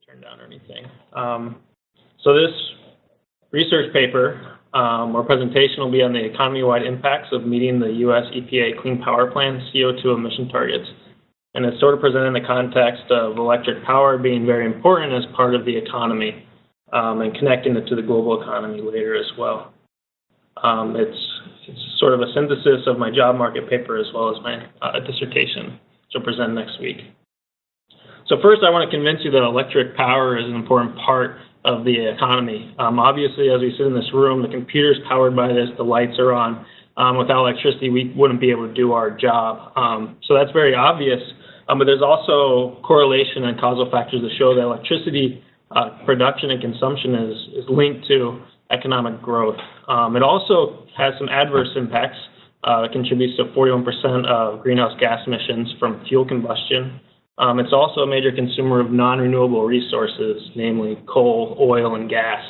turn down or anything. So this research paper or presentation will be on the economy-wide impacts of meeting the U.S. EPA Clean Power Plan CO2 emission targets. And it's sort of presented in the context of electric power being very important as part of the economy and connecting it to the global economy later as well. It's sort of a synthesis of my job market paper as well as my dissertation, which I'll present next week. So first, I want to convince you that electric power is an important part of the economy. Obviously, as we sit in this room, the computer's powered by this, the lights are on. Without electricity, we wouldn't be able to do our job. So that's very obvious, but there's also correlation and causal factors that show that electricity production and consumption is linked to economic growth. It also has some adverse impacts. It contributes to 41% of greenhouse gas emissions from fuel combustion. It's also a major consumer of non-renewable resources, namely coal, oil, and gas.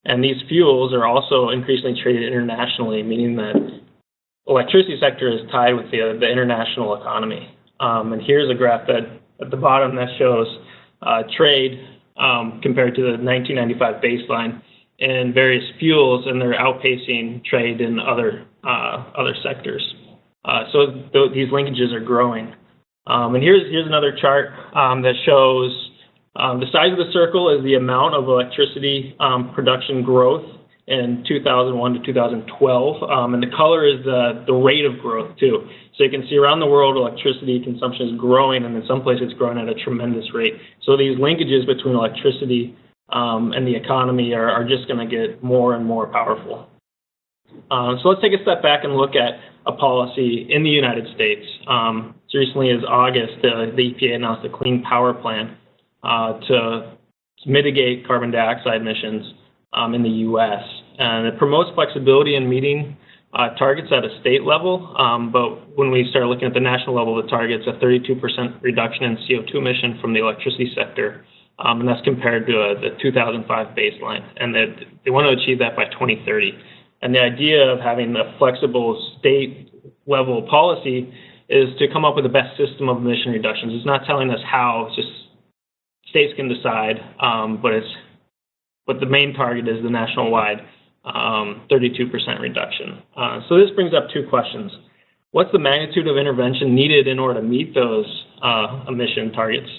And these fuels are also increasingly traded internationally, meaning that electricity sector is tied with the international economy. And here's a graph that at the bottom that shows trade compared to the 1995 baseline in various fuels, and they're outpacing trade in other sectors. So these linkages are growing. And here's another chart that shows the size of the circle is the amount of electricity production growth in 2001 to 2012, and the color is the rate of growth too. So you can see around the world electricity consumption is growing, and in some places it's growing at a tremendous rate. So these linkages between electricity and the economy are just going to get more and more powerful. So let's take a step back and look at a policy in the United States. As recently as August, the EPA announced a Clean Power Plan to mitigate carbon dioxide emissions in the U.S. And it promotes flexibility in meeting targets at a state level, but when we start looking at the national level, the target's a 32% reduction in CO2 emission from the electricity sector, and that's compared to the 2005 baseline, and they want to achieve that by 2030. And the idea of having a flexible state-level policy is to come up with the best system of emission reductions. It's not telling us how, it's just states can decide, but the main target is the national-wide 32% reduction. So this brings up two questions. What's the magnitude of intervention needed in order to meet those emission targets?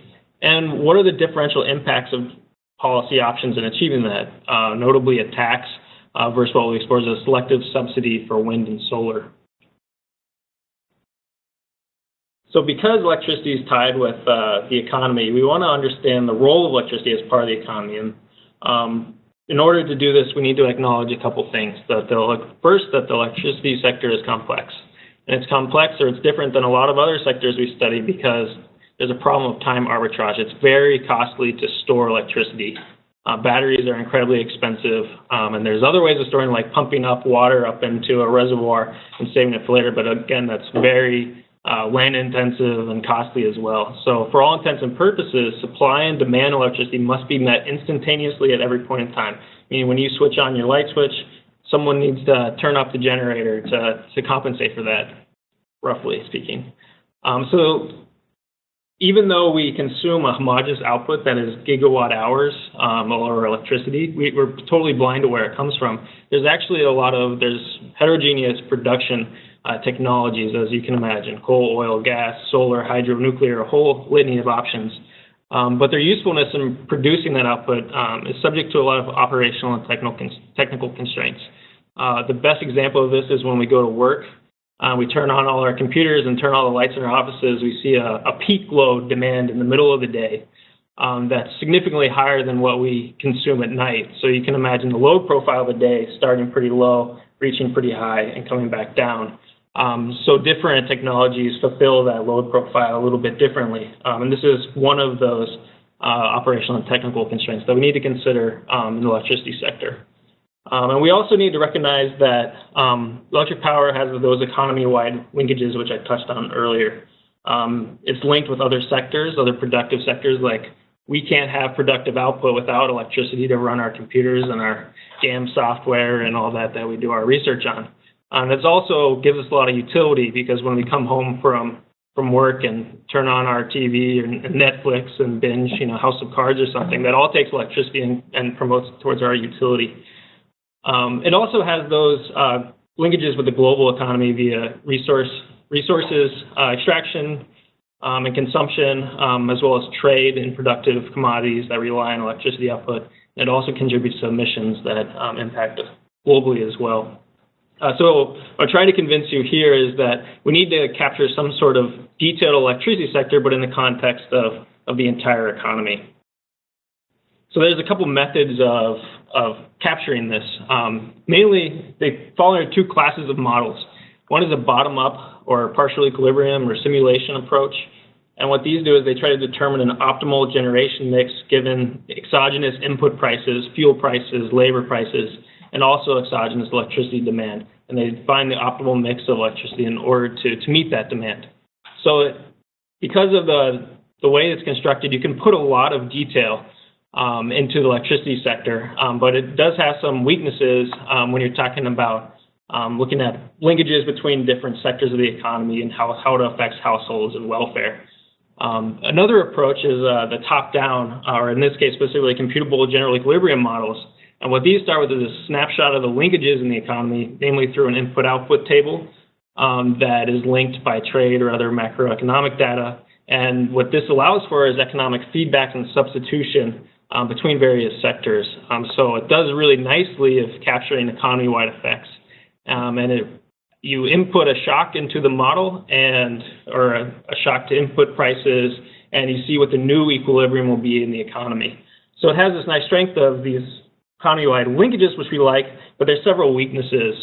And what are the differential impacts of policy options in achieving that, notably a tax versus what we explore as a selective subsidy for wind and solar? So because electricity is tied with the economy, we want to understand the role of electricity as part of the economy. And in order to do this, we need to acknowledge a couple things. First, that the electricity sector is complex. And it's complex, or it's different than a lot of other sectors we study because there's a problem of time arbitrage. It's very costly to store electricity. Batteries are incredibly expensive, and there's other ways of storing, like pumping up water up into a reservoir and saving it for later. But again, that's very land-intensive and costly as well. So for all intents and purposes, supply and demand electricity must be met instantaneously at every point in time. Meaning when you switch on your light switch, someone needs to turn off the generator to compensate for that, roughly speaking. So even though we consume a homogeneous output that is gigawatt hours or electricity, we're totally blind to where it comes from. There's actually there's heterogeneous production technologies, as you can imagine: coal, oil, gas, solar, hydro, nuclear, a whole litany of options. But their usefulness in producing that output is subject to a lot of operational and technical constraints. The best example of this is when we go to work. We turn on all our computers and turn all the lights in our offices. We see a peak load demand in the middle of the day that's significantly higher than what we consume at night. So you can imagine the load profile of a day starting pretty low, reaching pretty high, and coming back down. So different technologies fulfill that load profile a little bit differently. And this is one of those operational and technical constraints that we need to consider in the electricity sector. And we also need to recognize that electric power has those economy-wide linkages, which I touched on earlier. It's linked with other sectors, other productive sectors, like we can't have productive output without electricity to run our computers and our GAM software and all that we do our research on. It also gives us a lot of utility because when we come home from from work and turn on our TV or Netflix and binge, House of Cards or something. That all takes electricity and promotes towards our utility. It also has those linkages with the global economy via resources, extraction, and consumption, as well as trade in productive commodities that rely on electricity output. It also contributes to emissions that impact us globally as well. So what I'm trying to convince you here is that we need to capture some sort of detailed electricity sector, but in the context of the entire economy. So there's a couple methods of capturing this. Mainly, they fall into two classes of models. One is a bottom-up or partial equilibrium or simulation approach. And what these do is they try to determine an optimal generation mix given exogenous input prices, fuel prices, labor prices, and also exogenous electricity demand. And they find the optimal mix of electricity in order to meet that demand. So because of the way it's constructed, you can put a lot of detail into the electricity sector, but it does have some weaknesses when you're talking about looking at linkages between different sectors of the economy and how it affects households and welfare. Another approach is the top-down, or in this case specifically, computable general equilibrium models. And what these start with is a snapshot of the linkages in the economy, namely through an input-output table that is linked by trade or other macroeconomic data. And what this allows for is economic feedback and substitution between various sectors. So it does really nicely of capturing economy-wide effects. You input a shock into the model or a shock to input prices, and you see what the new equilibrium will be in the economy. So it has this nice strength of these economy-wide linkages, which we like, but there's several weaknesses.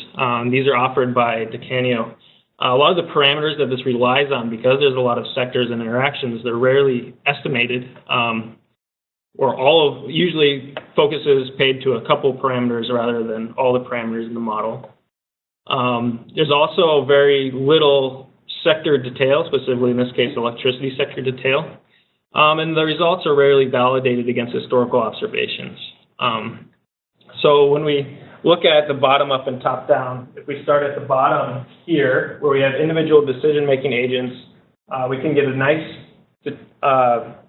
These are offered by DeCanio. A lot of the parameters that this relies on, because there's a lot of sectors and interactions, they're rarely estimated, or usually focus is paid to a couple parameters rather than all the parameters in the model. There's also very little sector detail, specifically in this case, electricity sector detail. And the results are rarely validated against historical observations. So when we look at the bottom-up and top-down, if we start at the bottom here, where we have individual decision-making agents, we can get a nice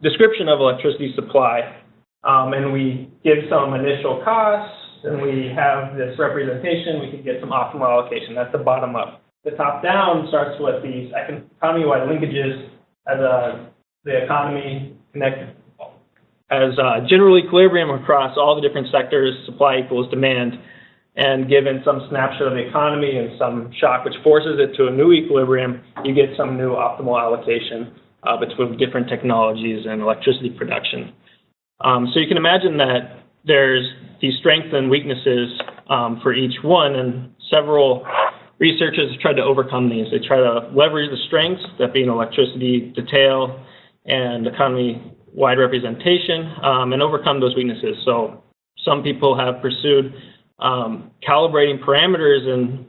description of electricity supply. And we give some initial costs, and we have this representation. We can get some optimal allocation. That's the bottom-up. The top-down starts with these economy-wide linkages as the economy connected as general equilibrium across all the different sectors, supply equals demand, and given some snapshot of the economy and some shock which forces it to a new equilibrium, you get some new optimal allocation between different technologies and electricity production. So you can imagine that there's these strengths and weaknesses for each one, and several researchers have tried to overcome these. They try to leverage the strengths, that being electricity detail and economy-wide representation, and overcome those weaknesses. So some people have pursued calibrating parameters in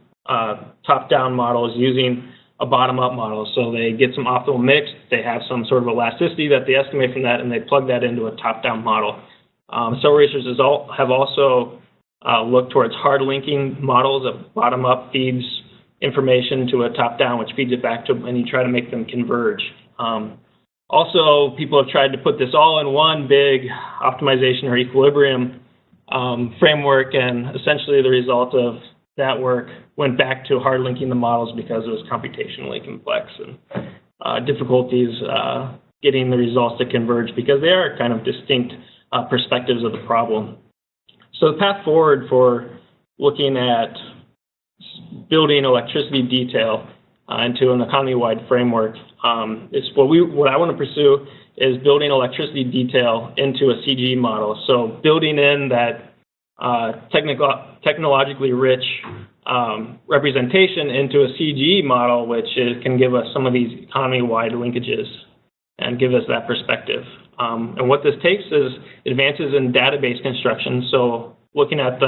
top-down models using a bottom-up model. So they get some optimal mix, they have some sort of elasticity that they estimate from that, and they plug that into a top-down model. Some researchers have also looked towards hard linking models of bottom-up feeds information to a top-down, which feeds it back to, and you try to make them converge. Also, people have tried to put this all in one big optimization or equilibrium framework, and essentially the result of that work went back to hard linking the models because it was computationally complex and difficulties getting the results to converge because they are kind of distinct perspectives of the problem. So the path forward for looking at building electricity detail into an economy-wide framework is what I want to pursue is building electricity detail into a CG model. So building in that technologically rich representation into a CG model, which can give us some of these economy-wide linkages and give us that perspective. And what this takes is advances in database construction. So looking at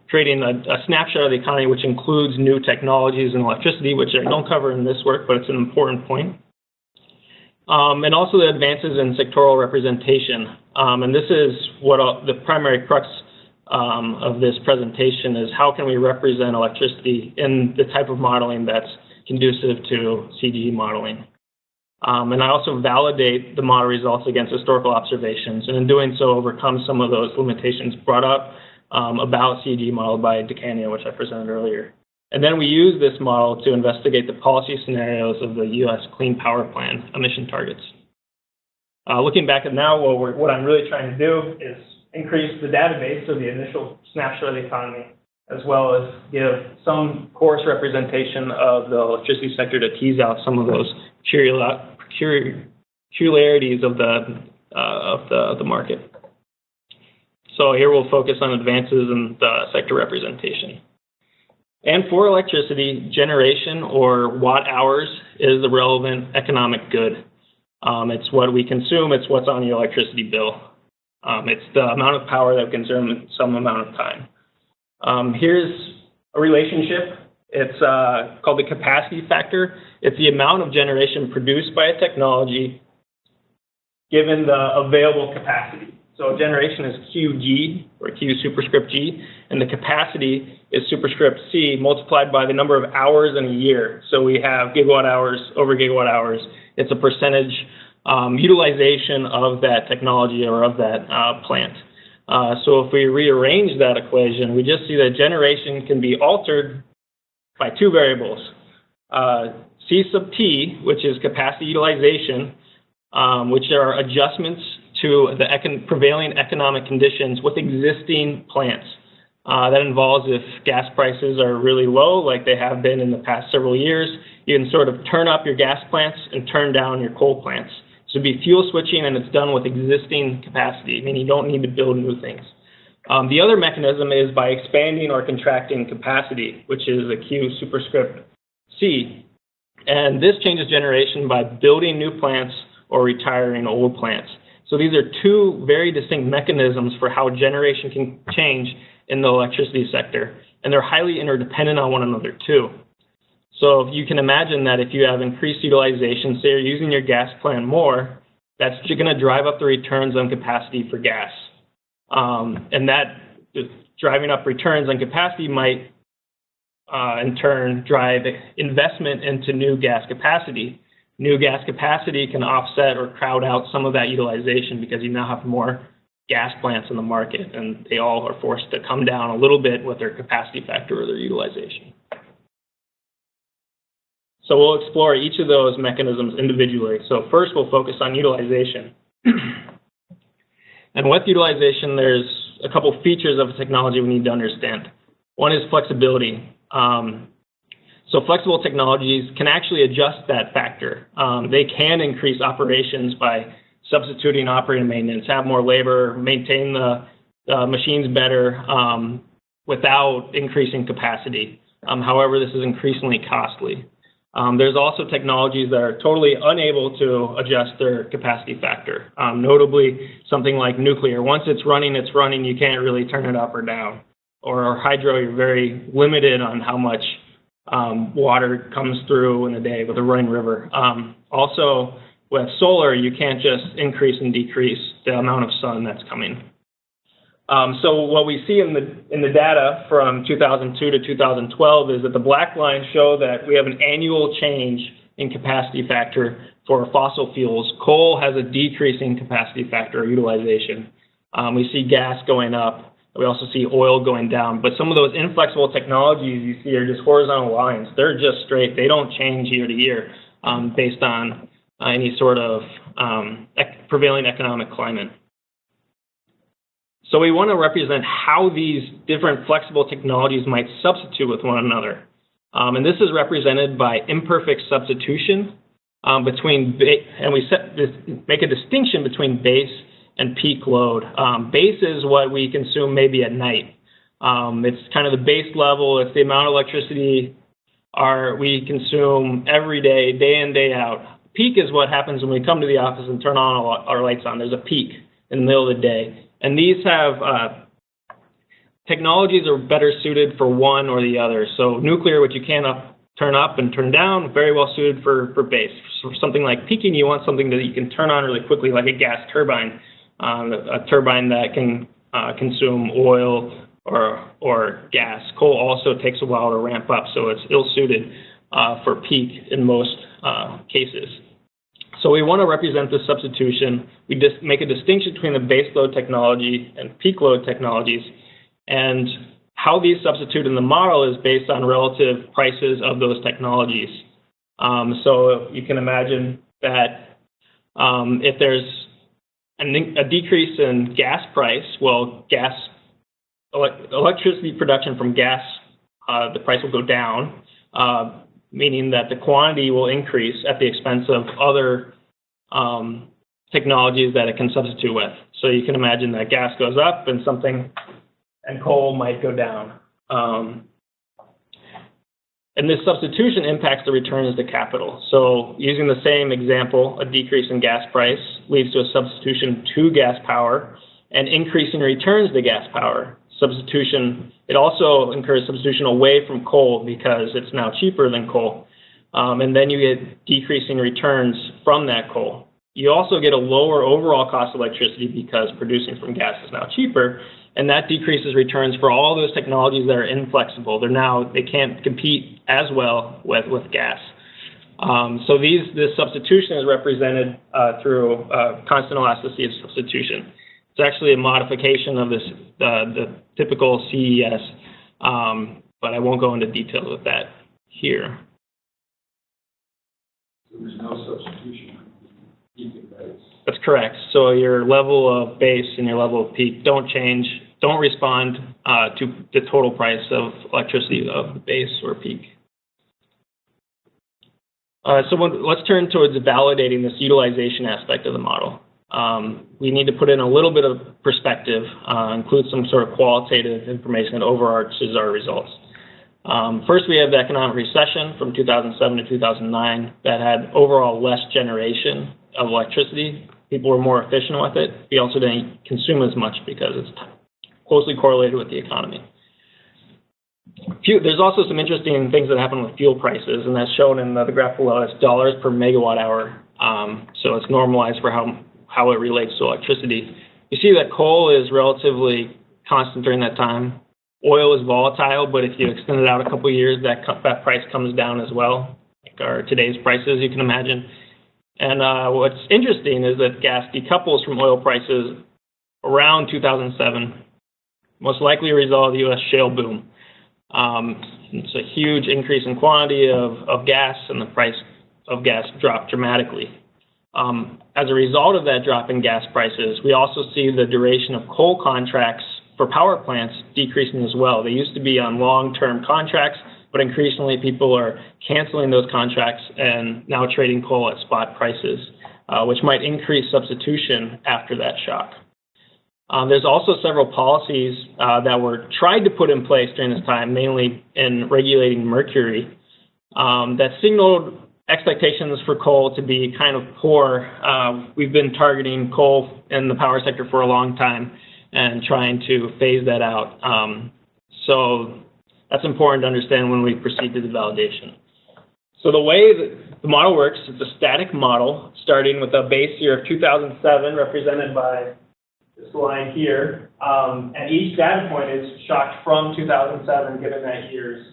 creating a snapshot of the economy, which includes new technologies and electricity, which I don't cover in this work, but it's an important point. And also the advances in sectoral representation. And this is what the primary crux of this presentation is: how can we represent electricity in the type of modeling that's conducive to CGE modeling. And I also validate the model results against historical observations, and in doing so, overcome some of those limitations brought up about CGE model by Decanio, which I presented earlier. And then we use this model to investigate the policy scenarios of the U.S. Clean Power Plan emission targets. Looking back at now, what I'm really trying to do is increase the database, so the initial snapshot of the economy, as well as give some coarse representation of the electricity sector to tease out some of those peculiarities of the market. So here we'll focus on advances in the sector representation. And for electricity, generation or watt hours is the relevant economic good. It's what we consume, it's what's on your electricity bill. It's the amount of power that we consume in some amount of time. Here's a relationship. It's called the capacity factor. It's the amount of generation produced by a technology given the available capacity. So generation is QG, or Q superscript G, and the capacity is superscript C multiplied by the number of hours in a year. So we have gigawatt hours over gigawatt hours. It's a percentage utilization of that technology or of that plant. So if we rearrange that equation, we just see that generation can be altered by two variables. C sub T, which is capacity utilization, which are adjustments to the prevailing economic conditions with existing plants. That involves if gas prices are really low, like they have been in the past several years, you can sort of turn up your gas plants and turn down your coal plants. So it'd be fuel switching, and it's done with existing capacity, meaning you don't need to build new things. The other mechanism is by expanding or contracting capacity, which is a Q superscript C. And this changes generation by building new plants or retiring old plants. So these are two very distinct mechanisms for how generation can change in the electricity sector, and they're highly interdependent on one another too. So you can imagine that if you have increased utilization, say you're using your gas plant more, that's going to drive up the returns on capacity for gas. And that driving up returns on capacity might in turn drive investment into new gas capacity. New gas capacity can offset or crowd out some of that utilization because you now have more gas plants in the market, and they all are forced to come down a little bit with their capacity factor or their utilization. So we'll explore each of those mechanisms individually. So first we'll focus on utilization. And with utilization, there's a couple features of technology we need to understand. One is flexibility. So flexible technologies can actually adjust that factor. They can increase operations by substituting operating maintenance, have more labor, maintain the machines better without increasing capacity. However, this is increasingly costly. There's also technologies that are totally unable to adjust their capacity factor. Notably, something like nuclear. Once it's running, you can't really turn it up or down. Or hydro, you're very limited on how much water comes through in a day with a running river. Also, with solar, you can't just increase and decrease the amount of sun that's coming. So what we see in the data from 2002 to 2012 is that the black lines show that we have an annual change in capacity factor for fossil fuels. Coal has a decreasing capacity factor or utilization. We see gas going up. We also see oil going down. But some of those inflexible technologies you see are just horizontal lines. They're just straight. They don't change year to year based on any sort of prevailing economic climate. So we want to represent how these different flexible technologies might substitute with one another. And this is represented by imperfect substitution between, and we make a distinction between base and peak load. Base is what we consume maybe at night. It's kind of the base level. It's the amount of electricity we consume every day, day in, day out. Peak is what happens when we come to the office and turn on our lights on. There's a peak in the middle of the day. And these have technologies are better suited for one or the other. So nuclear, which you can turn up and turn down, very well suited for base. For something like peaking, you want something that you can turn on really quickly, like a gas turbine, a turbine that can consume oil or gas. Coal also takes a while to ramp up, so it's ill-suited. for peak in most cases. So we want to represent the substitution. We just make a distinction between the base load technology and peak load technologies, and how these substitute in the model is based on relative prices of those technologies. So you can imagine that if there's a decrease in gas price, well, electricity production from gas, the price will go down, meaning that the quantity will increase at the expense of other technologies that it can substitute with. So you can imagine that gas goes up and coal might go down. And this substitution impacts the returns to capital. So using the same example, a decrease in gas price leads to a substitution to gas power and increase in returns to gas power. Substitution, it also incurs substitution away from coal because it's now cheaper than coal. And then you get decreasing returns from that coal. You also get a lower overall cost of electricity because producing from gas is now cheaper, and that decreases returns for all those technologies that are inflexible. They can't compete as well with gas. So this substitution is represented through constant elasticity of substitution. It's actually a modification of the typical CES, but I won't go into details with that here. So there's no substitution for peak and base. That's correct. So your level of base and your level of peak don't change, don't respond to the total price of electricity of the base or peak. Let's turn towards validating this utilization aspect of the model. We need to put in a little bit of perspective, include some sort of qualitative information that overarches our results. First, we have the economic recession from 2007 to 2009 that had overall less generation of electricity. People were more efficient with it. We also didn't consume as much because it's closely correlated with the economy. There's also some interesting things that happen with fuel prices, and that's shown in the graph below. It's dollars per megawatt hour. So it's normalized for how it relates to electricity. You see that coal is relatively constant during that time. Oil is volatile, but if you extend it out a couple of years, that price comes down as well, like our today's prices, you can imagine. And what's interesting is that gas decouples from oil prices around 2007, most likely a result of the U.S. shale boom. It's a huge increase in quantity of gas, and the price of gas dropped dramatically. As a result of that drop in gas prices, we also see the duration of coal contracts for power plants decreasing as well. They used to be on long-term contracts, but increasingly people are canceling those contracts and now trading coal at spot prices, which might increase substitution after that shock. There's also several policies that were tried to put in place during this time, mainly in regulating mercury, that signaled expectations for coal to be kind of poor. We've been targeting coal in the power sector for a long time and trying to phase that out. So that's important to understand when we proceed to the validation. So the way that the model works, it's a static model starting with a base year of 2007 represented by this line here. And each data point is shocked from 2007 given that year's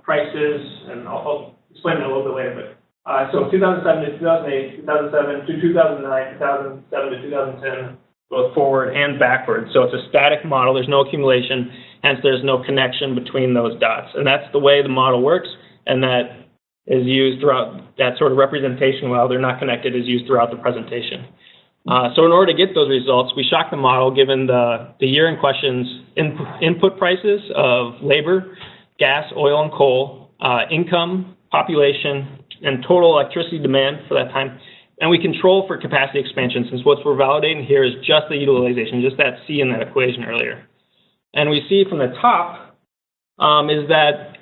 prices, and I'll explain that a little bit later. But so 2007 to 2008, 2007 to 2009, 2007 to 2010, both forward and backward. So it's a static model. There's no accumulation, hence there's no connection between those dots. And that's the way the model works, and that is used throughout, that sort of representation, while they're not connected, is used throughout the presentation. So in order to get those results, we shock the model given the year in question's input prices of labor, gas, oil, and coal, income, population, and total electricity demand for that time. And we control for capacity expansion, since what we're validating here is just the utilization, just that C in that equation earlier. And we see from the top is that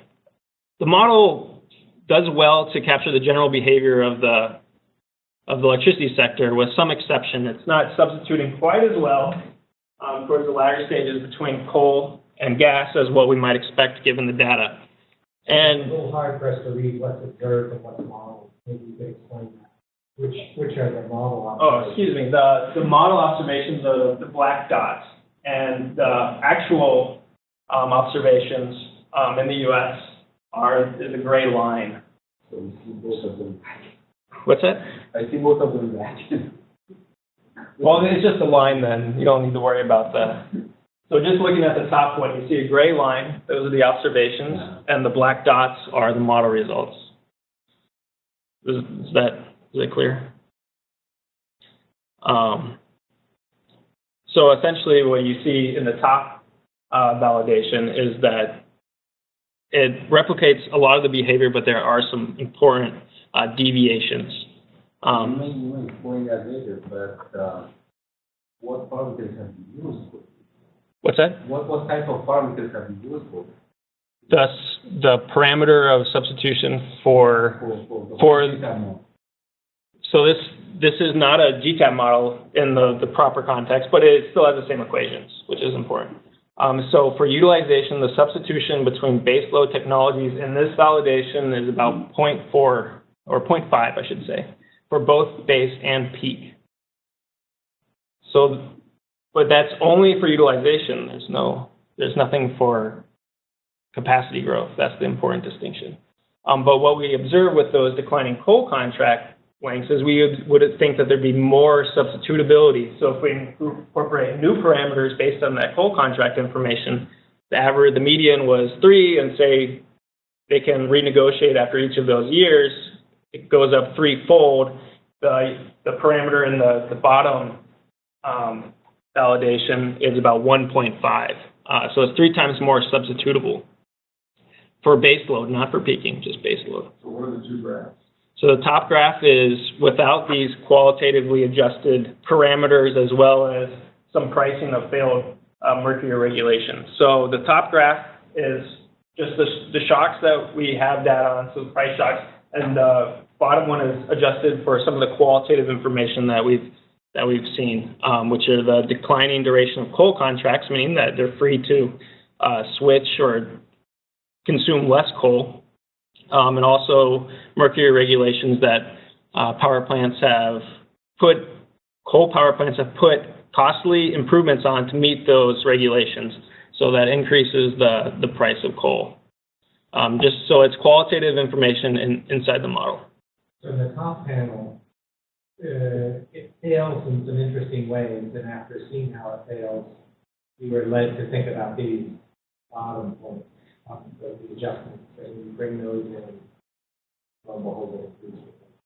the model does well to capture the general behavior of the electricity sector, with some exception. It's not substituting quite as well towards the latter stages between coal and gas as what we might expect given the data. And it's a little hard for us to read what's observed and what's modeled. Maybe you could explain that. Which are the model observations? Oh, excuse me. The model observations are the black dots, and the actual observations in the U.S. is a gray line. So we see both of them. What's that? I see both of them back. Well, it's just a line then. You don't need to worry about that. So just looking at the top one, you see a gray line. Those are the observations, and the black dots are the model results. Is that clear? So essentially what you see in the top validation is that it replicates a lot of the behavior, but there are some important deviations. You may explain that later, but what parameters have you used for? What's that? What type of parameters have you used for? Thus, the parameter of substitution for so this is not a GTAP model in the proper context, but it still has the same equations, which is important. So for utilization, the substitution between baseload technologies in this validation is about 0.4 or 0.5, I should say, for both base and peak. So, but that's only for utilization. There's nothing for capacity growth. That's the important distinction. But what we observe with those declining coal contract lengths is we would think that there'd be more substitutability. So if we incorporate new parameters based on that coal contract information, the median was 3, and say they can renegotiate after each of those years, it goes up 3-fold. The parameter in the bottom validation is about 1.5. So it's 3 times more substitutable for base load, not for peaking, just base load. So what are the two graphs? So the top graph is without these qualitatively adjusted parameters, as well as some pricing of failed mercury regulations. So the top graph is just the shocks that we have data on, so price shocks, and the bottom one is adjusted for some of the qualitative information that we've seen, which are the declining duration of coal contracts, meaning that they're free to switch or consume less coal. And also mercury regulations that coal power plants have put costly improvements on to meet those regulations. So that increases the price of coal. Just so it's qualitative information inside the model. So in the top panel, it fails in some interesting ways, and after seeing how it fails, we were led to think about these bottom points. The adjustments, and you bring those in,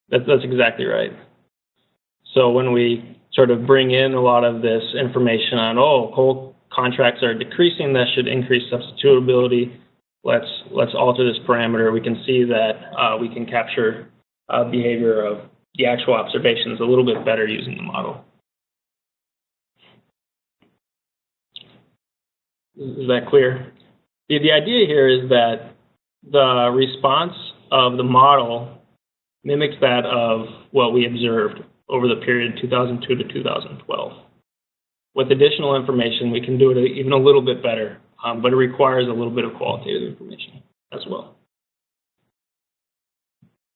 that's exactly right. So when we sort of bring in a lot of this information on, coal contracts are decreasing, that should increase substitutability. Let's alter this parameter. We can see that we can capture behavior of the actual observations a little bit better using the model. Is that clear? The idea here is that the response of the model mimics that of what we observed over the period 2002 to 2012. With additional information, we can do it even a little bit better, but it requires a little bit of qualitative information as well.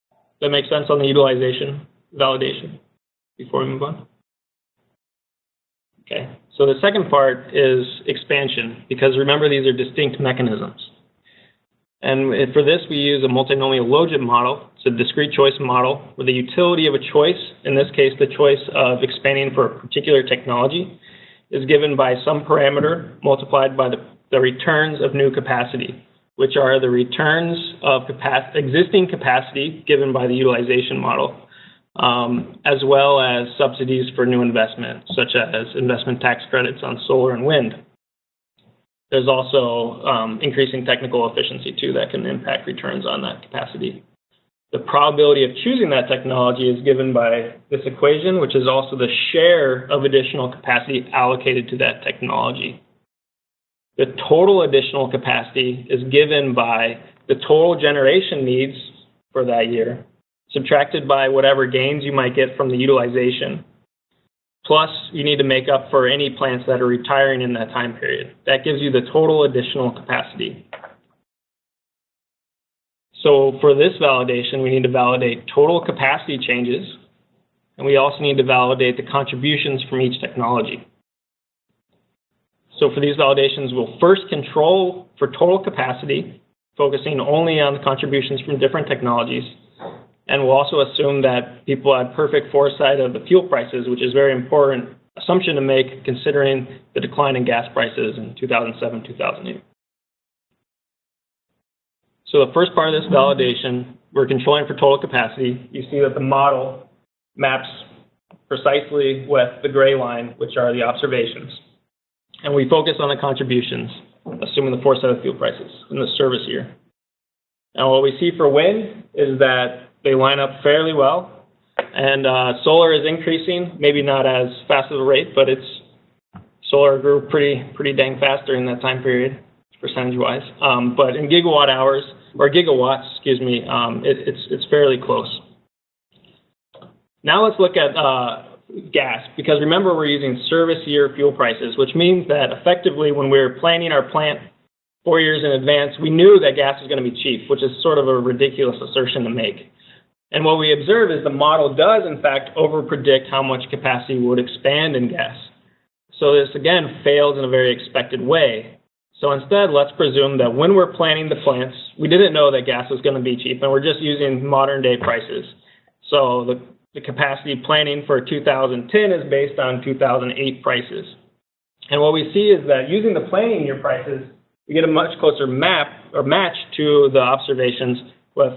Does that make sense on the utilization validation before we move on? Okay, so the second part is expansion, because remember, these are distinct mechanisms. And for this, we use a multinomial logit model. It's a discrete choice model where the utility of a choice, in this case, the choice of expanding for a particular technology, is given by some parameter multiplied by the returns of new capacity, which are the returns of existing capacity given by the utilization model, as well as subsidies for new investment, such as investment tax credits on solar and wind. There's also increasing technical efficiency, too, that can impact returns on that capacity. The probability of choosing that technology is given by this equation, which is also the share of additional capacity allocated to that technology. The total additional capacity is given by the total generation needs for that year, subtracted by whatever gains you might get from the utilization. Plus, you need to make up for any plants that are retiring in that time period. That gives you the total additional capacity. So for this validation, we need to validate total capacity changes, and we also need to validate the contributions from each technology. So for these validations, we'll first control for total capacity focusing only on the contributions from different technologies. And we'll also assume that people had perfect foresight of the fuel prices, which is a very important assumption to make considering the decline in gas prices in 2007, 2008. So the first part of this validation, we're controlling for total capacity. You see that the model maps precisely with the gray line, which are the observations. And we focus on the contributions, assuming the foresight of fuel prices in the service year. And what we see for wind is that they line up fairly well. And solar is increasing, maybe not as fast of a rate, but solar grew pretty dang fast during that time period, percentage-wise. But in gigawatt hours, or gigawatts, excuse me, it's fairly close. Now let's look at gas, because remember we're using service year fuel prices, which means that effectively when we were planning our plant 4 years in advance, we knew that gas was going to be cheap, which is sort of a ridiculous assertion to make. And what we observe is the model does, in fact, overpredict how much capacity would expand in gas. So this, again, fails in a very expected way. So instead, let's presume that when we're planning the plants, we didn't know that gas was going to be cheap, and we're just using modern-day prices. So the capacity planning for 2010 is based on 2008 prices. And what we see is that using the planning year prices, we get a much closer match to the observations with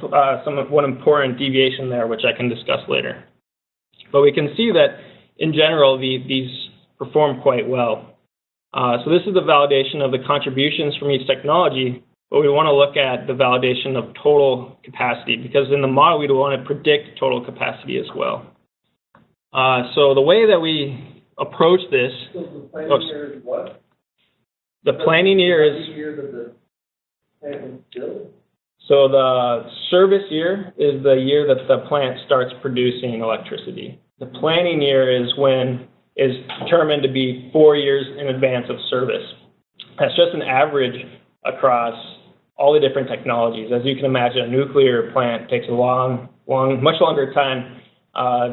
one important deviation there, which I can discuss later. But we can see that, in general, these perform quite well. So this is the validation of the contributions from each technology, but we want to look at the validation of total capacity, because in the model, we want to predict total capacity as well. So the way that we approach this... So the planning year is what? The planning year is... The year that the plant was built? So the service year is the year that the plant starts producing electricity. The planning year is determined to be 4 years in advance of service. That's just an average across all the different technologies. As you can imagine, a nuclear plant takes a much longer time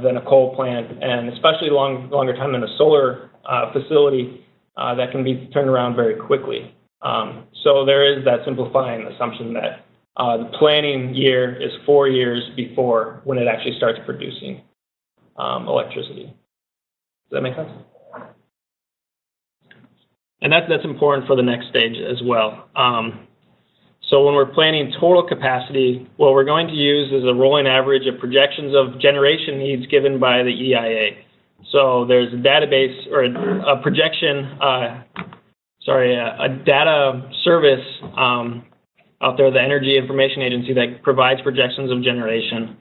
than a coal plant, and especially longer time than a solar facility that can be turned around very quickly. So there is that simplifying assumption that the planning year is 4 years before when it actually starts producing electricity. Does that make sense? And that's important for the next stage as well. So when we're planning total capacity, what we're going to use is a rolling average of projections of generation needs given by the EIA. So there's a database or a projection, a data service out there, the Energy Information Agency, that provides projections of generation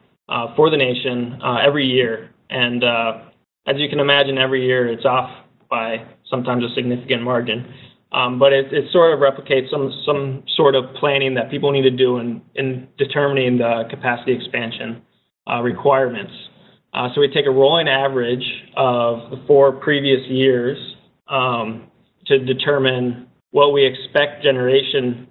for the nation every year. And as you can imagine, every year it's off by sometimes a significant margin. But it sort of replicates some sort of planning that people need to do in determining the capacity expansion requirements. So we take a rolling average of the 4 previous years to determine what we expect generation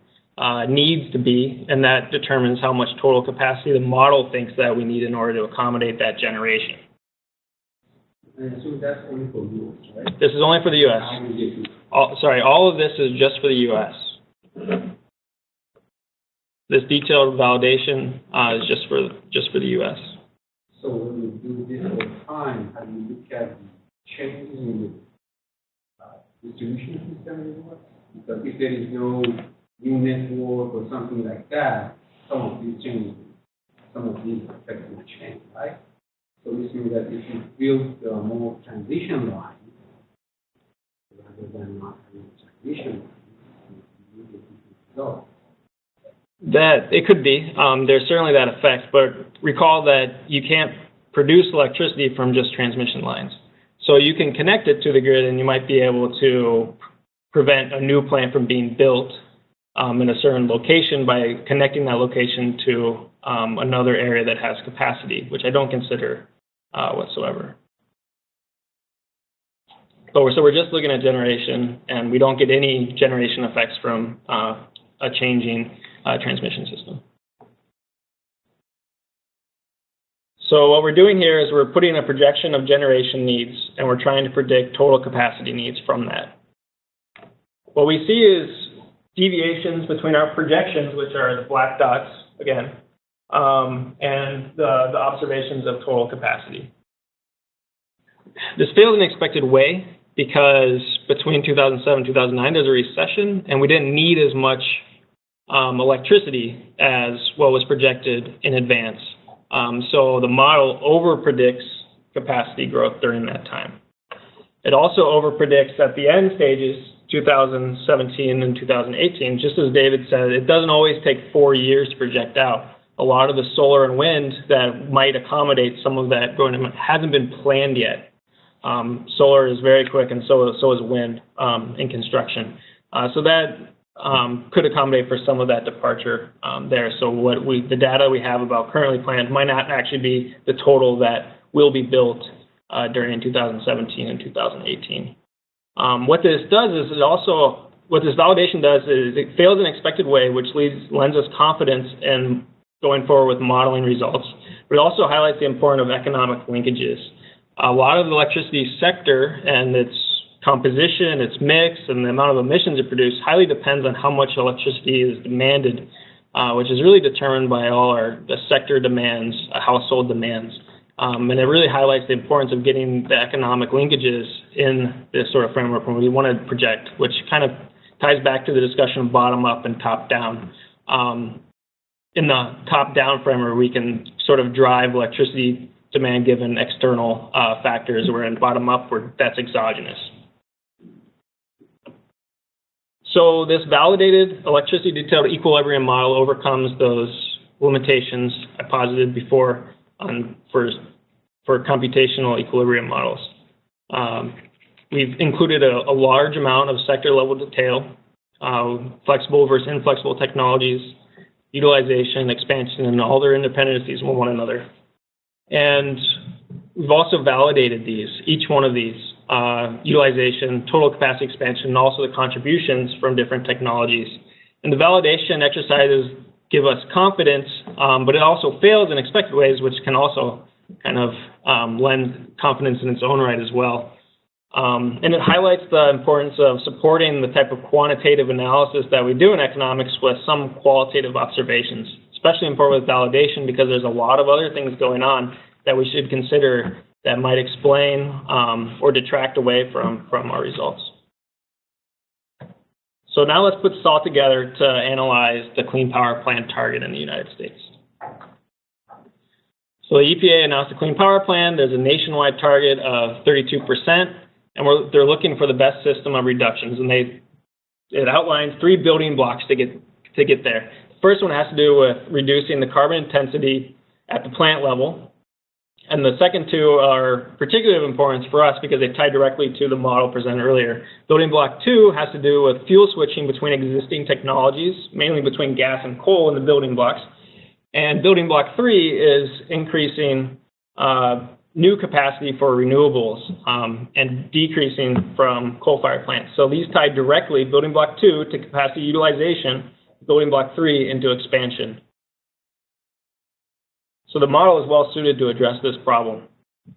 needs to be, and that determines how much total capacity the model thinks that we need in order to accommodate that generation. And so that's only for U.S., right? This is only for the U.S. All of this is just for the U.S. This detailed validation is just for the U.S. So when you do this over time, how do you look at the changes in the distribution system in the U.S.? Because if there is no new network or something like that, some of these changes, some of these effects will change, right? So this means that if you build more transition lines, rather than not having a transition line, you get different results. That it could be. There's certainly that effect, but recall that you can't produce electricity from just transmission lines. So you can connect it to the grid, and you might be able to prevent a new plant from being built in a certain location by connecting that location to another area that has capacity, which I don't consider whatsoever. So we're just looking at generation, and we don't get any generation effects from a changing transmission system. So what we're doing here is we're putting a projection of generation needs, and we're trying to predict total capacity needs from that. What we see is deviations between our projections, which are the black dots again, and the observations of total capacity. This failed in an expected way because between 2007 and 2009 there's a recession, and we didn't need as much electricity as what was projected in advance. So the model over-predicts capacity growth during that time. It also over-predicts at the end stages, 2017 and 2018. Just as David said, it doesn't always take 4 years to project out. A lot of the solar and wind that might accommodate some of that going hasn't been planned yet. Solar is very quick, and so is wind in construction. So that could accommodate for some of that departure there. So the data we have about currently planned might not actually be the total that will be built during 2017 and 2018. What this does is what this validation does is it fails in an expected way, which lends us confidence in going forward with modeling results. But it also highlights the importance of economic linkages. A lot of the electricity sector and its composition, its mix, and the amount of emissions it produces highly depends on how much electricity is demanded, which is really determined by all the sector demands, household demands. And it really highlights the importance of getting the economic linkages in this sort of framework when we want to project, which kind of ties back to the discussion of bottom-up and top-down. In the top-down framework, we can sort of drive electricity demand given external factors, where in bottom-up, that's exogenous. So this validated electricity detailed equilibrium model overcomes those limitations I posited before for computational equilibrium models. We've included a large amount of sector-level detail, flexible versus inflexible technologies, utilization, expansion, and all their interdependencies with one another. And we've also validated each one of these, utilization, total capacity expansion, and also the contributions from different technologies. And the validation exercises give us confidence, but it also fails in expected ways, which can also kind of lend confidence in its own right as well. And it highlights the importance of supporting the type of quantitative analysis that we do in economics with some qualitative observations, especially important with validation because there's a lot of other things going on that we should consider that might explain or detract away from our results. So now let's put this all together to analyze the Clean Power Plan target in the United States. So the EPA announced a Clean Power Plan. There's a nationwide target of 32%, and they're looking for the best system of reductions. And it outlines 3 building blocks to get there. The first one has to do with reducing the carbon intensity at the plant level. And the second two are particularly of importance for us because they tie directly to the model presented earlier. Building block 2 has to do with fuel switching between existing technologies, mainly between gas and coal in the building blocks. And building block 3 is increasing new capacity for renewables and decreasing from coal-fired plants. So these tie directly, building block 2 to capacity utilization, building block 3 into expansion. So the model is well suited to address this problem.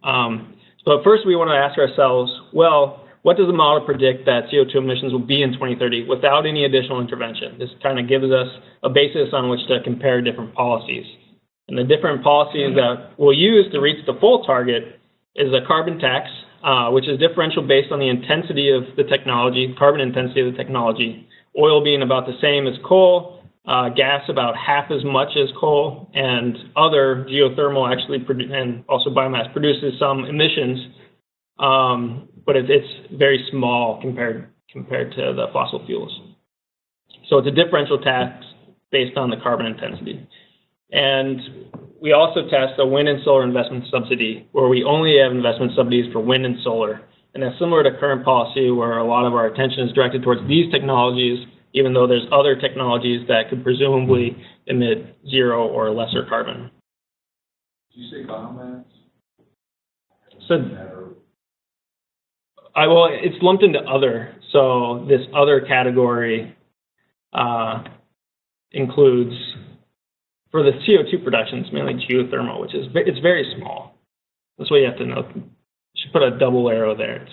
So first we want to ask ourselves, well, what does the model predict that CO2 emissions will be in 2030 without any additional intervention? This kind of gives us a basis on which to compare different policies. And the different policies that we'll use to reach the full target is a carbon tax, which is differential based on the intensity of the technology, carbon intensity of the technology, oil being about the same as coal, gas about half as much as coal, and other geothermal actually, and also biomass produces some emissions, but it's very small compared to the fossil fuels. So it's a differential tax based on the carbon intensity. And we also test a wind and solar investment subsidy, where we only have investment subsidies for wind and solar. And that's similar to current policy, where a lot of our attention is directed towards these technologies, even though there's other technologies that could presumably emit zero or lesser carbon. Did you say biomass? So, well, it's lumped into other. So this other category includes, for the CO2 production, it's mainly geothermal, which is it's very small. That's what you have to know. You should put a double arrow there.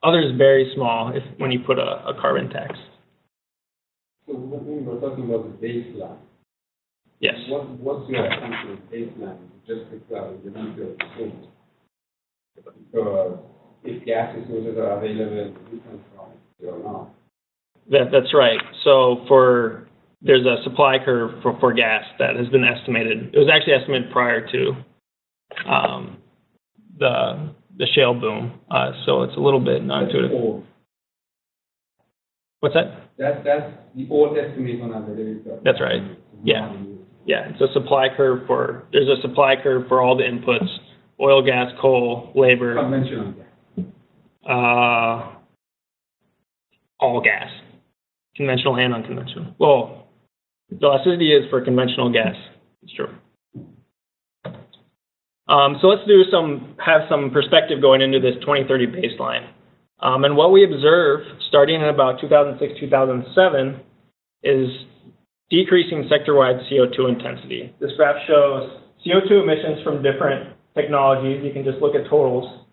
Other is very small when you put a carbon tax. So when we're talking about the baseline, Yes. what's your assumption of baseline? Just because the nuclear resources. Because if gas resources are available, we can from it or not. That's right. So there's a supply curve for gas that has been estimated. It was actually estimated prior to the shale boom. So it's a little bit non-intuitive. What's that? That's the old estimate on availability. That's right. Yeah. Yeah. It's a supply curve there's a supply curve for all the inputs: oil, gas, coal, labor. Conventional gas. All gas, conventional and unconventional. Well, the elasticity is for conventional gas. It's true. So let's have some perspective going into this 2030 baseline. And what we observe starting in about 2006, 2007 is decreasing sector-wide CO2 intensity. This graph shows CO2 emissions from different technologies. You can just look at totals.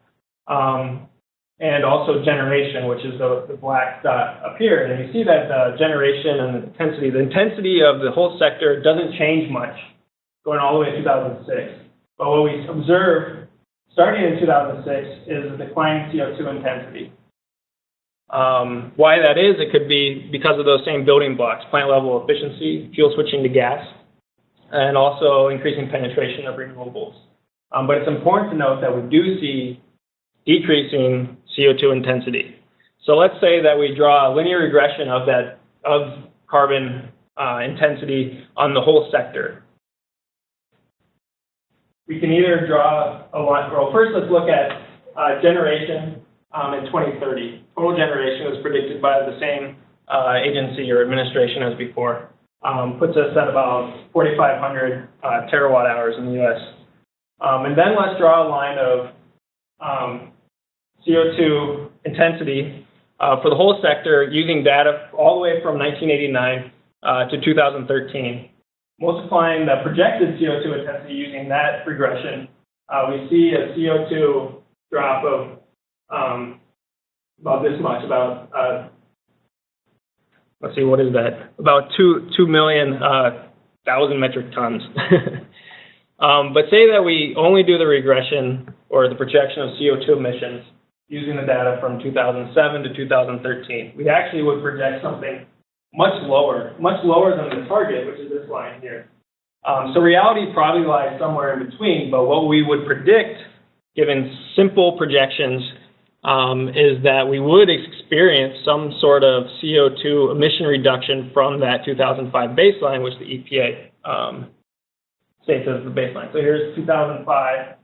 And also generation, which is the black dot up here. And you see that generation and the intensity of the whole sector doesn't change much going all the way to 2006. But what we observe starting in 2006 is a declining CO2 intensity. Why that is, it could be because of those same building blocks: plant level efficiency, fuel switching to gas, and also increasing penetration of renewables. But it's important to note that we do see decreasing CO2 intensity. So let's say that we draw a linear regression of carbon intensity on the whole sector. We can either draw a line. Well, first let's look at generation in 2030. Total generation was predicted by the same agency or administration as before. Puts us at about 4,500 terawatt hours in the U.S. And then let's draw a line of CO2 intensity for the whole sector using data all the way from 1989 to 2013. Multiplying the projected CO2 intensity using that regression, we see a CO2 drop of about this much, let's see, what is that? About 2 million thousand metric tons. But say that we only do the regression or the projection of CO2 emissions using the data from 2007 to 2013. We actually would project something much lower than the target, which is this line here. So reality probably lies somewhere in between, but what we would predict, given simple projections, is that we would experience some sort of CO2 emission reduction from that 2005 baseline, which the EPA states as the baseline. So here's 2005.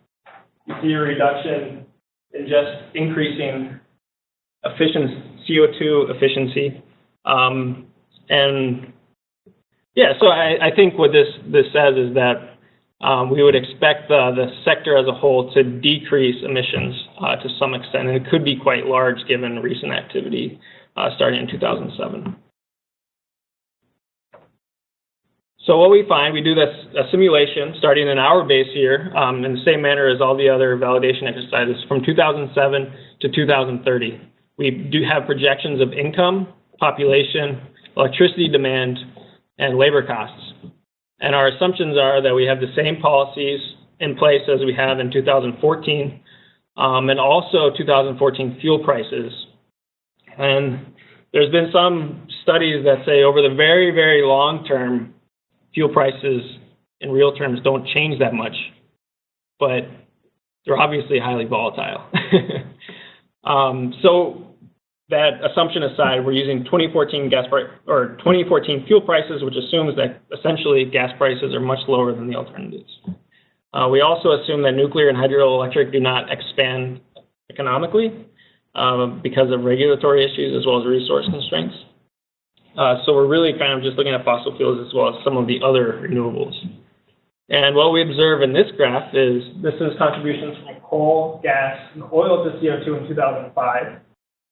You see a reduction in just increasing CO2 efficiency. And yeah, so I think what this says is that we would expect the sector as a whole to decrease emissions to some extent, and it could be quite large given recent activity starting in 2007. So what we find, we do a simulation starting in our base year in the same manner as all the other validation exercises from 2007 to 2030. We do have projections of income, population, electricity demand, and labor costs. And our assumptions are that we have the same policies in place as we have in 2014, and also 2014 fuel prices. And there's been some studies that say over the very, very long term, fuel prices in real terms don't change that much, but they're obviously highly volatile. So that assumption aside, we're using 2014 2014 fuel prices, which assumes that essentially gas prices are much lower than the alternatives. We also assume that nuclear and hydroelectric do not expand economically because of regulatory issues as well as resource constraints. So we're really kind of just looking at fossil fuels as well as some of the other renewables. And what we observe in this graph is this is contributions from coal, gas, and oil to CO2 in 2005.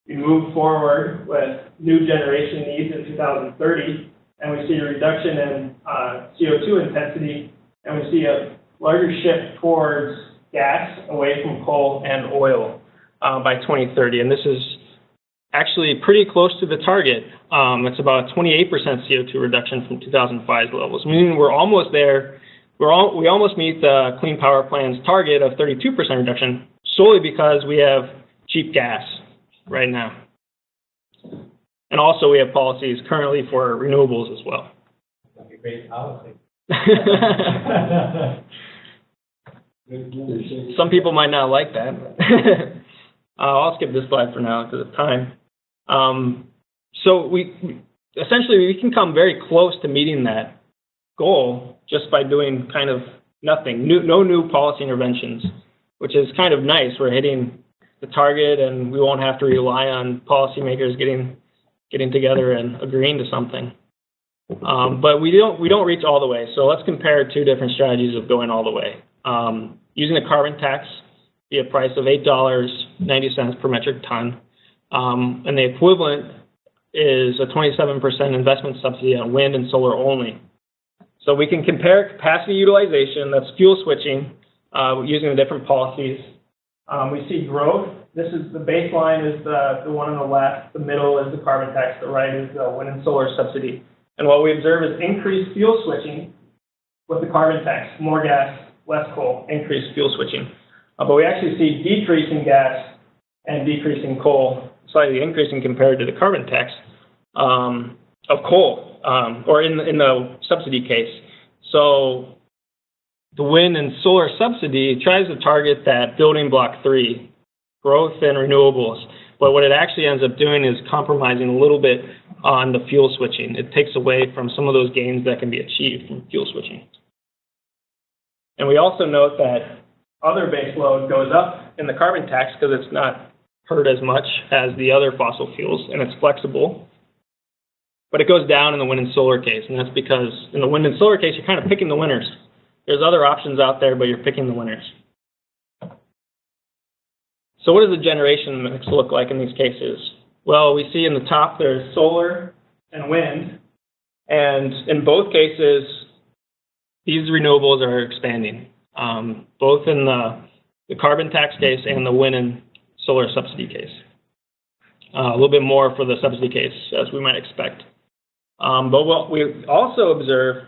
We move forward with new generation needs in 2030, and we see a reduction in CO2 intensity, and we see a larger shift towards gas away from coal and oil by 2030. And this is actually pretty close to the target. It's about a 28% CO2 reduction from 2005's levels, meaning we're almost there. We almost meet the Clean Power Plan's target of 32% reduction solely because we have cheap gas right now. And also we have policies currently for renewables as well. That'd be a great policy. Some people might not like that. I'll skip this slide for now because of time. So we essentially we can come very close to meeting that goal just by doing kind of nothing, no new policy interventions, which is kind of nice. We're hitting the target, and we won't have to rely on policymakers getting together and agreeing to something. But we don't reach all the way. So let's compare two different strategies of going all the way. Using a carbon tax, be a price of $8.90 per metric ton, and the equivalent is a 27% investment subsidy on wind and solar only. So we can compare capacity utilization, that's fuel switching, using the different policies. We see growth. This is the baseline is the one on the left, the middle is the carbon tax, the right is the wind and solar subsidy. And what we observe is increased fuel switching with the carbon tax, more gas, less coal, increased fuel switching. But we actually see decreasing gas and decreasing coal, slightly increasing compared to the carbon tax of coal, or in the subsidy case. So the wind and solar subsidy tries to target that building block 3, growth and renewables. But what it actually ends up doing is compromising a little bit on the fuel switching. It takes away from some of those gains that can be achieved from fuel switching. And we also note that other base load goes up in the carbon tax because it's not hurt as much as the other fossil fuels, and it's flexible. But it goes down in the wind and solar case, and that's because in the wind and solar case, you're kind of picking the winners. There's other options out there, but you're picking the winners. So what does the generation mix look like in these cases? Well, we see in the top there's solar and wind, and in both cases, these renewables are expanding, both in the carbon tax case and the wind and solar subsidy case. A little bit more for the subsidy case, as we might expect. But what we also observe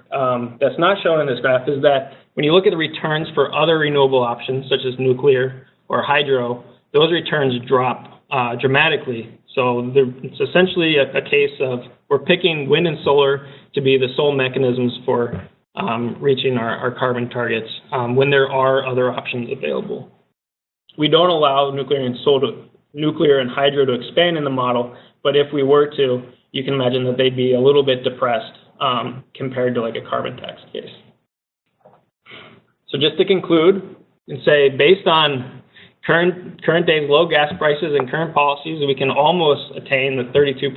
that's not shown in this graph is that when you look at the returns for other renewable options, such as nuclear or hydro, those returns drop dramatically. So it's essentially a case of we're picking wind and solar to be the sole mechanisms for reaching our carbon targets when there are other options available. We don't allow nuclear and hydro to expand in the model, but if we were to, you can imagine that they'd be a little bit depressed compared to like a carbon tax case. So just to conclude and say, based on current day's low gas prices and current policies, we can almost attain the 32%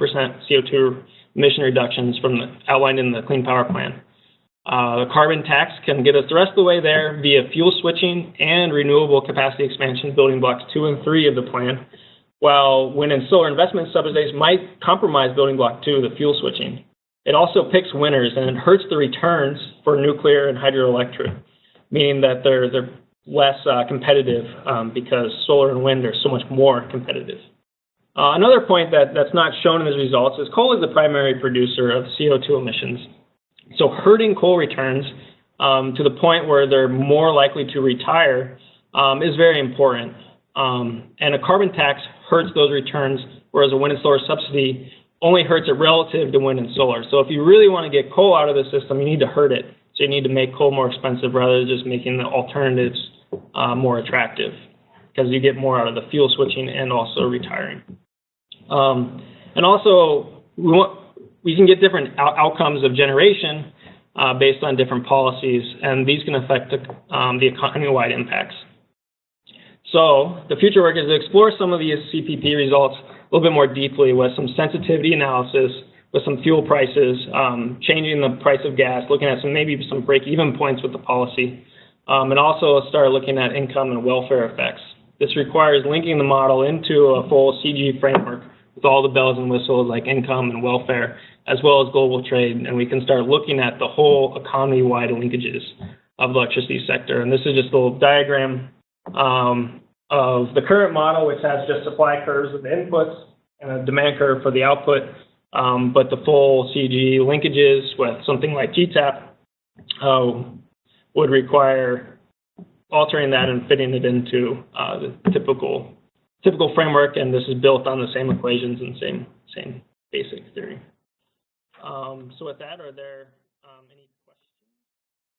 CO2 emission reductions outlined in the Clean Power Plan. The carbon tax can get us the rest of the way there via fuel switching and renewable capacity expansion, building blocks 2 and 3 of the plan, while wind and solar investment subsidies might compromise building block 2, the fuel switching. It also picks winners, and it hurts the returns for nuclear and hydroelectric, meaning that they're less competitive because solar and wind are so much more competitive. Another point that's not shown in these results is coal is the primary producer of CO2 emissions. So hurting coal returns to the point where they're more likely to retire is very important. And a carbon tax hurts those returns, whereas a wind and solar subsidy only hurts it relative to wind and solar. So if you really want to get coal out of the system, you need to hurt it. So you need to make coal more expensive rather than just making the alternatives more attractive, because you get more out of the fuel switching and also retiring. And also, we can get different outcomes of generation based on different policies, and these can affect the economy-wide impacts. So the future work is to explore some of these CPP results a little bit more deeply with some sensitivity analysis, with some fuel prices, changing the price of gas, looking at maybe some break-even points with the policy, and also start looking at income and welfare effects. This requires linking the model into a full CG framework with all the bells and whistles like income and welfare, as well as global trade, and we can start looking at the whole economy-wide linkages of the electricity sector. And this is just a little diagram of the current model, which has just supply curves with the inputs demand curve for the output, but the full CG linkages with something like GTAP would require altering that and fitting it into the typical framework, and this is built on the same equations and same basic theory. So with that, are there any